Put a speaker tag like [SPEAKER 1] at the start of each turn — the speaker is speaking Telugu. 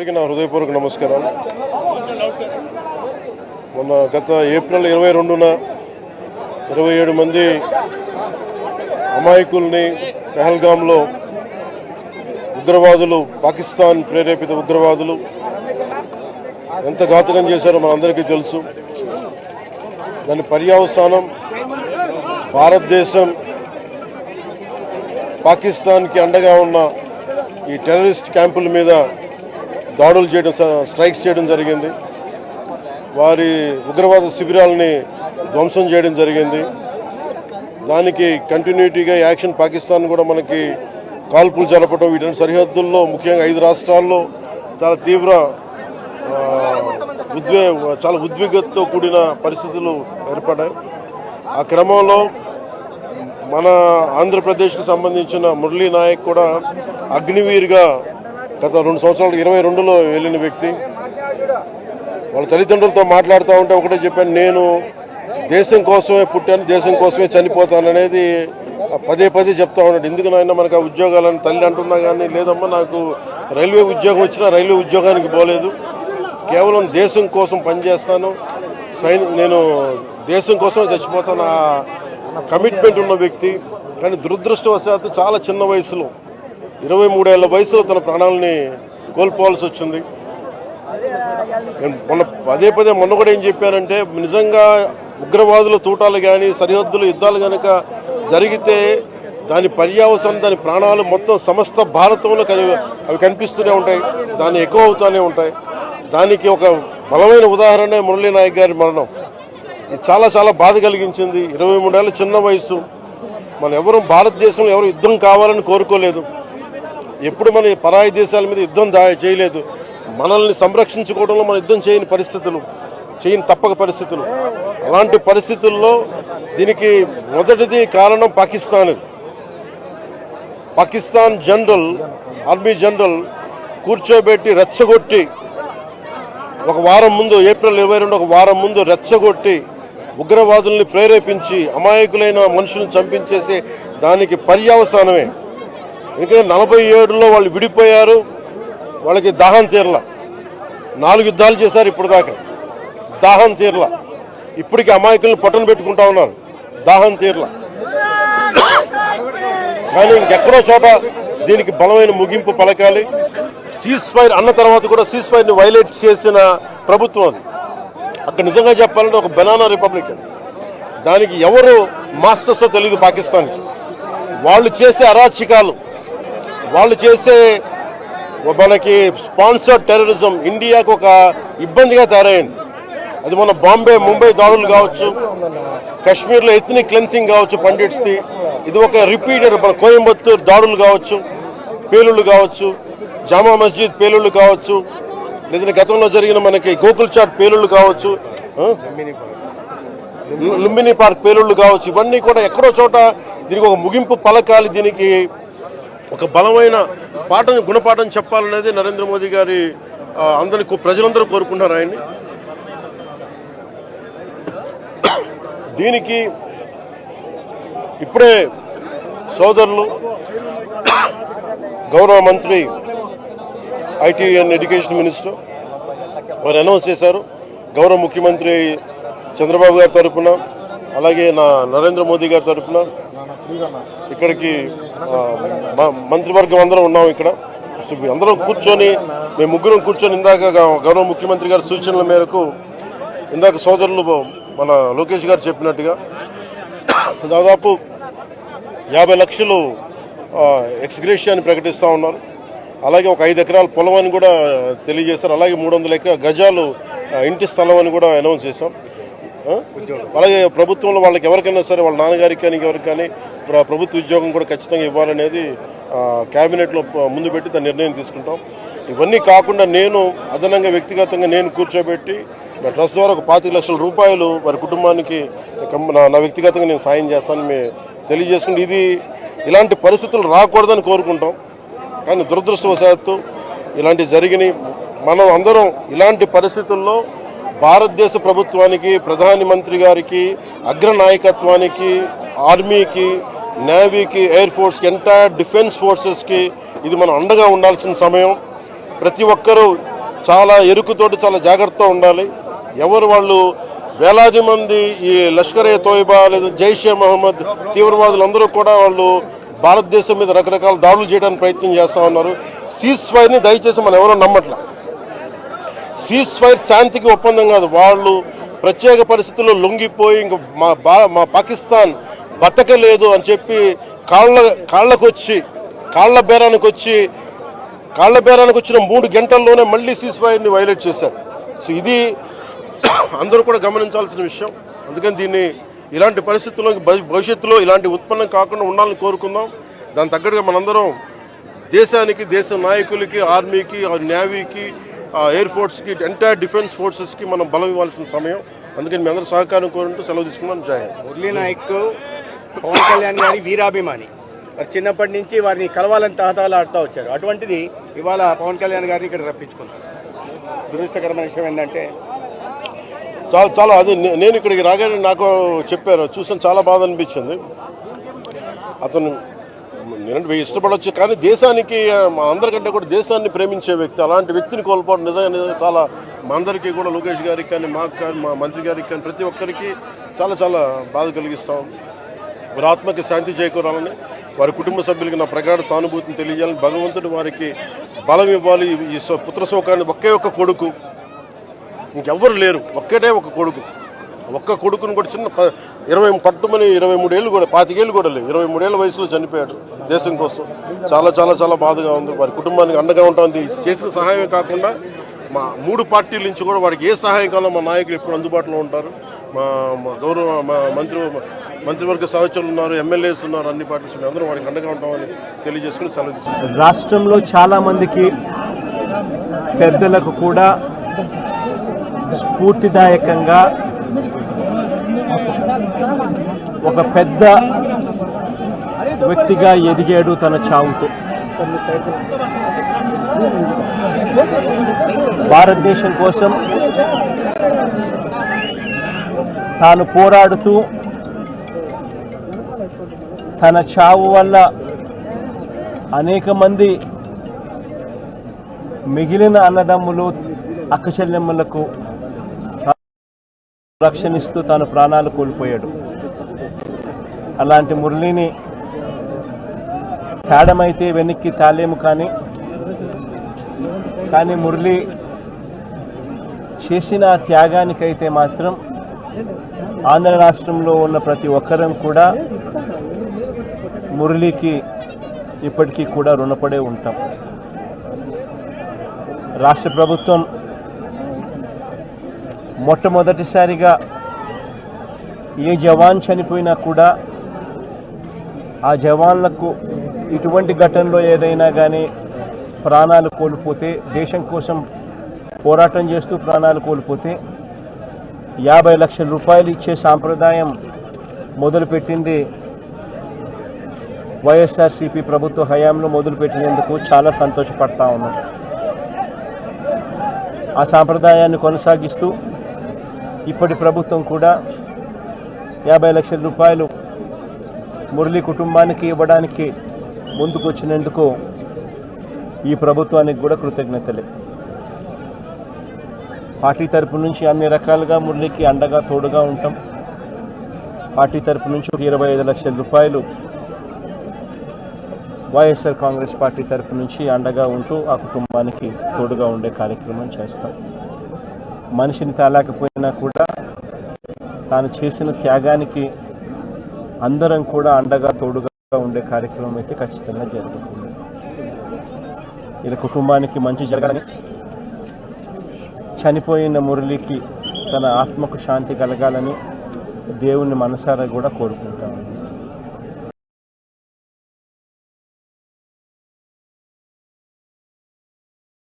[SPEAKER 1] అందరికీ నా హృదయపూర్వక నమస్కారాలు. మొన్న గత ఏప్రిల్ 22న 27 మంది అమాయకుల్ని పెహల్గాంలో ఉగ్రవాదులు, పాకిస్తాన్ ప్రేరేపిత ఉగ్రవాదులు ఎంత ఘాతుకం చేశారో మనందరికీ తెలుసు. దాని పర్యవసానం భారతదేశం పాకిస్తాన్కి అండగా ఉన్న ఈ టెర్రరిస్ట్ క్యాంపుల మీద దాడులు చేయడం, స్ట్రైక్స్ చేయడం జరిగింది. వారి ఉగ్రవాద శిబిరాలని ధ్వంసం చేయడం జరిగింది. దానికి కంటిన్యూటీగా యాక్షన్ పాకిస్తాన్ కూడా మనకి కాల్పులు జరపడం, వీటి సరిహద్దుల్లో ముఖ్యంగా 5 రాష్ట్రాల్లో చాలా తీవ్ర చాలా ఉద్విగ్నతతో కూడిన పరిస్థితులు ఏర్పడ్డాయి. ఆ క్రమంలో మన ఆంధ్రప్రదేశ్కి సంబంధించిన మురళీ నాయక్ కూడా అగ్నివీర్గా గత 2 సంవత్సరాలు 22లో వెళ్ళిన వ్యక్తి. వాళ్ళ తల్లిదండ్రులతో మాట్లాడుతూ ఉంటే ఒకటే చెప్పాను, నేను దేశం కోసమే పుట్టాను, దేశం కోసమే చనిపోతాను అనేది పదే చెప్తా ఉన్నాడు. ఎందుకు నాయన మనకు ఆ ఉద్యోగాలని తల్లి అంటున్నా కానీ, లేదమ్మా నాకు రైల్వే ఉద్యోగం వచ్చినా రైల్వే ఉద్యోగానికి పోలేదు, కేవలం దేశం కోసం పనిచేస్తాను, నేను దేశం కోసమే చచ్చిపోతాను ఆ కమిట్మెంట్ ఉన్న వ్యక్తి. కానీ దురదృష్టవశాత్తు చాలా చిన్న వయసులో 23 ఏళ్ల వయసులో తన ప్రాణాలని కోల్పోవాల్సి వచ్చింది. నేను మొన్న కూడా ఏం చెప్పానంటే, నిజంగా ఉగ్రవాదుల తూటాలు కానీ సరిహద్దుల యుద్ధాలు కనుక జరిగితే దాని పర్యవసానం, దాని ప్రాణాలు మొత్తం సమస్త భారతంలో అవి కనిపిస్తూనే ఉంటాయి, దాన్ని ఎక్కువ అవుతూనే ఉంటాయి. దానికి ఒక బలమైన ఉదాహరణ మురళీ నాయక్ గారి మరణం. ఇది చాలా బాధ కలిగించింది. 23 ఏళ్ళ చిన్న వయసు. మనం ఎవరు భారతదేశంలో ఎవరు యుద్ధం కావాలని కోరుకోలేదు, ఎప్పుడు మన పరాయి దేశాల మీద యుద్ధం చేయలేదు. మనల్ని సంరక్షించుకోవడంలో మనం యుద్ధం చేయని తప్పక పరిస్థితులు. అలాంటి పరిస్థితుల్లో దీనికి మొదటిది కారణం పాకిస్తాన్ జనరల్, ఆర్మీ జనరల్ కూర్చోబెట్టి రెచ్చగొట్టి ఒక వారం ముందు, ఏప్రిల్ 22 ఒక వారం ముందు రెచ్చగొట్టి ఉగ్రవాదుల్ని ప్రేరేపించి అమాయకులైన మనుషులను చంపించేసి దానికి పర్యవసానమే. ఎందుకంటే 47లో వాళ్ళు విడిపోయారు, వాళ్ళకి దాహం తీరల. 4 యుద్ధాలు చేశారు ఇప్పుడు దాకా, దాహం తీరల. ఇప్పటికీ అమాయకులను పట్టున పెట్టుకుంటా ఉన్నారు, దాహం తీరల. కానీ ఇంకెక్కడో చోట దీనికి బలమైన ముగింపు పలకాలి. సీజ్ ఫైర్ అన్న తర్వాత కూడా సీజ్ ఫైర్ని వైలేట్ చేసిన ప్రభుత్వం అది. అక్కడ నిజంగా చెప్పాలంటే ఒక బనానా రిపబ్లిక్. దానికి ఎవరు మాస్టర్సో తెలియదు పాకిస్తాన్కి. వాళ్ళు చేసే అరాచకాలు, వాళ్ళు చేసే మనకి స్పాన్సర్డ్ టెర్రరిజం ఇండియాకు ఒక ఇబ్బందిగా తయారైంది. అది మన ముంబై దాడులు కావచ్చు, కాశ్మీర్లో ఎథ్నిక్ క్లెన్సింగ్ కావచ్చు పండిట్స్ది. ఇది ఒక రిపీటెడ్ మన కోయంబత్తూర్ దాడులు కావచ్చు, పేలుళ్ళు కావచ్చు, జామా మస్జిద్ పేలుళ్ళు కావచ్చు, లేదంటే గతంలో జరిగిన మనకి గోకుల్ చాట్ పేలుళ్ళు కావచ్చు, లుంబిని పార్క్ పేలుళ్ళు కావచ్చు. ఇవన్నీ కూడా ఎక్కడో చోట దీనికి ఒక ముగింపు పలకాలి, దీనికి ఒక బలమైన గుణపాఠం చెప్పాలనేది నరేంద్ర మోదీ గారి ప్రజలందరూ కోరుకుంటున్నారు ఆయన్ని. దీనికి ఇప్పుడే సోదరులు గౌరవ మంత్రి ఐటీ అండ్ ఎడ్యుకేషన్ మినిస్టర్ వారు అనౌన్స్ చేశారు. గౌరవ ముఖ్యమంత్రి చంద్రబాబు గారి తరఫున, అలాగే నరేంద్ర మోదీ గారి తరఫున ఇక్కడికి మంత్రివర్గం అందరం ఉన్నాం. ఇక్కడ అందరం కూర్చొని, మేము ముగ్గురం కూర్చొని ఇందాక గౌరవ ముఖ్యమంత్రి గారి సూచనల మేరకు, ఇందాక సోదరులు మన లోకేష్ గారు చెప్పినట్టుగా దాదాపు 50 లక్షలు ఎక్స్గ్రేషియాని ప్రకటిస్తూ ఉన్నారు. అలాగే ఒక 5 ఎకరాల పొలం అని కూడా తెలియజేశారు. అలాగే 300 గజాలు ఇంటి స్థలం అని కూడా అనౌన్స్ చేశాం. అలాగే ప్రభుత్వంలో వాళ్ళకి ఎవరికైనా సరే, వాళ్ళ నాన్నగారికి కానీ ఎవరికి కానీ ప్రభుత్వ ఉద్యోగం కూడా ఖచ్చితంగా ఇవ్వాలనేది క్యాబినెట్లో ముందు పెట్టి దాని నిర్ణయం తీసుకుంటాం. ఇవన్నీ కాకుండా నేను అదనంగా వ్యక్తిగతంగా నేను కూర్చోబెట్టి నా ట్రస్ట్ ద్వారా ఒక 25 లక్షల రూపాయలు వారి కుటుంబానికి నా వ్యక్తిగతంగా నేను సాయం చేస్తానని తెలియజేసుకుంటే, ఇలాంటి పరిస్థితులు రాకూడదని కోరుకుంటాం. కానీ దురదృష్టవశాత్తు ఇలాంటివి జరిగినాయి. మనం అందరం ఇలాంటి పరిస్థితుల్లో భారతదేశ ప్రభుత్వానికి, ప్రధాని మంత్రి గారికి, అగ్రనాయకత్వానికి, ఆర్మీకి, నేవీకి, ఎయిర్ ఫోర్స్కి, ఎంటైర్ డిఫెన్స్ ఫోర్సెస్కి ఇది మనం అండగా ఉండాల్సిన సమయం. ప్రతి ఒక్కరూ చాలా ఎరుకుతోటి చాలా జాగ్రత్తగా ఉండాలి. ఎవరు వాళ్ళు వేలాది మంది ఈ లష్కర్ ఏ తోయిబా లేదా జైషే మహమ్మద్ తీవ్రవాదులందరూ కూడా వాళ్ళు భారతదేశం మీద రకరకాల దాడులు చేయడానికి ప్రయత్నం చేస్తూ ఉన్నారు. సీజ్ ఫైర్ని దయచేసి మనం ఎవరో నమ్మట్లా. సీజ్ ఫైర్ శాంతికి ఒప్పందం కాదు. వాళ్ళు ప్రత్యేక పరిస్థితుల్లో లొంగిపోయి ఇంక మా పాకిస్తాన్ బతకలేదు అని చెప్పి కాళ్ళ బేరానికి వచ్చిన 3 గంటల్లోనే మళ్ళీ సీజ్ ఫైర్ని వైలేట్ చేశారు. సో ఇది అందరూ కూడా గమనించాల్సిన విషయం. అందుకని దీన్ని ఇలాంటి పరిస్థితుల్లో భవిష్యత్తులో ఇలాంటి ఉత్పన్నం కాకుండా ఉండాలని కోరుకుందాం. దాని తగ్గట్టుగా మనందరం దేశానికి, దేశ నాయకులకి, ఆర్మీకి, నేవీకి, ఎయిర్ ఫోర్స్కి, ఎంటైర్ డిఫెన్స్ ఫోర్సెస్కి మనం బలం ఇవ్వాల్సిన సమయం. అందుకని మీ అందరూ సహకారం కోరుకుంటూ సెలవు తీసుకున్నాను. జై హింద్.
[SPEAKER 2] మురళీ నాయక్ పవన్ కళ్యాణ్ గారి వీరాభిమాని. మరి చిన్నప్పటి నుంచి వారిని కలవాలని తహతహలాడుతూ వచ్చారు. అటువంటిది ఇవాళ పవన్ కళ్యాణ్ గారిని ఇక్కడ రప్పించుకున్నారు. దురదృష్టకరమైన విషయం ఏంటంటే
[SPEAKER 1] చాలా అది నేను ఇక్కడికి రాగానే నాకు చెప్పారు, చూసాను, చాలా బాధ అనిపించింది. అతను నేనంటే ఇష్టపడవచ్చు, కానీ దేశానికి అందరికంటే కూడా దేశాన్ని ప్రేమించే వ్యక్తి. అలాంటి వ్యక్తిని కోల్పోవడం నిజంగా చాలా మా అందరికీ కూడా, లోకేష్ గారికి కానీ, మాకు కానీ, మా మంత్రి గారికి కానీ, ప్రతి ఒక్కరికి చాలా చాలా బాధ కలిగిస్తాం. వారి ఆత్మకి శాంతి చేకూరాలని, వారి కుటుంబ సభ్యులకి నా ప్రగాఢ సానుభూతిని తెలియజేయాలని, భగవంతుడు వారికి బలం ఇవ్వాలి. ఈ పుత్ర శోకాన్ని ఒకే ఒక్క కొడుకు, ఇంకెవ్వరు లేరు, ఒక్కటే ఒక కొడుకు. ఒక్క కొడుకుని కూడా చిన్న 23 ఏళ్ళు కూడా, 25 ఏళ్ళు కూడా లేవు, 23 ఏళ్ళ వయసులో చనిపోయాడు దేశం కోసం. చాలా చాలా చాలా బాధగా ఉంది. వారి కుటుంబానికి అండగా ఉంటుంది. చేసిన సహాయమే కాకుండా మా 3 పార్టీల నుంచి కూడా వారికి ఏ సహాయం కావాలో మా నాయకులు ఎప్పుడు అందుబాటులో ఉంటారు. మా గౌరవ మంత్రివర్గ సహచరులు ఉన్నారు, ఎమ్మెల్యేస్ ఉన్నారు, అన్ని పార్టీస్ అందరూ వారికి అండగా ఉంటామని తెలియజేసుకుని సెలవు తీసుకుంటారు.
[SPEAKER 3] రాష్ట్రంలో చాలామందికి పెద్దలకు కూడా స్ఫూర్తిదాయకంగా ఒక పెద్ద వ్యక్తిగా ఎదిగాడు తన చావుతో. భారతదేశం కోసం తాను పోరాడుతూ తన చావు వల్ల అనేక మంది మిగిలిన అన్నదమ్ములు, అక్కచెల్లెమ్మలకు రక్షణిస్తూ తాను ప్రాణాలు కోల్పోయాడు. అలాంటి మురళిని తేడమైతే వెనక్కి తాలేము, కానీ మురళి చేసిన త్యాగానికైతే మాత్రం ఆంధ్ర రాష్ట్రంలో ఉన్న ప్రతి ఒక్కరం కూడా మురళికి ఇప్పటికీ కూడా రుణపడే ఉంటాం. రాష్ట్ర ప్రభుత్వం మొట్టమొదటిసారిగా ఏ జవాన్ చనిపోయినా కూడా ఆ జవాన్లకు ఇటువంటి ఘటనలో ఏదైనా కానీ ప్రాణాలు కోల్పోతే, దేశం కోసం పోరాటం చేస్తూ ప్రాణాలు కోల్పోతే 50 లక్షల రూపాయలు ఇచ్చే సాంప్రదాయం మొదలుపెట్టింది వైఎస్ఆర్సీపీ ప్రభుత్వ హయాంలో మొదలుపెట్టినందుకు చాలా సంతోషపడతా ఉన్నాం. ఆ సాంప్రదాయాన్ని కొనసాగిస్తూ ఇప్పటి ప్రభుత్వం కూడా 50 లక్షల రూపాయలు మురళి కుటుంబానికి ఇవ్వడానికి ముందుకు వచ్చినందుకు ఈ ప్రభుత్వానికి కూడా కృతజ్ఞతలే. పార్టీ తరపు నుంచి అన్ని రకాలుగా మురళికి అండగా తోడుగా ఉంటాం. పార్టీ తరపు నుంచి 25 లక్షల రూపాయలు వైఎస్ఆర్ కాంగ్రెస్ పార్టీ తరపు నుంచి అండగా ఉంటూ ఆ కుటుంబానికి తోడుగా ఉండే కార్యక్రమం చేస్తాం. మనిషిని తాలేకపోయినా కూడా తాను చేసిన త్యాగానికి అందరం కూడా అండగా తోడుగా ఉండే కార్యక్రమం అయితే ఖచ్చితంగా జరుగుతుంది. ఇలా కుటుంబానికి మంచి జరగాలని, చనిపోయిన మురళికి తన ఆత్మకు శాంతి కలగాలని దేవుని మనసారా కూడా కోరుకుంటాను.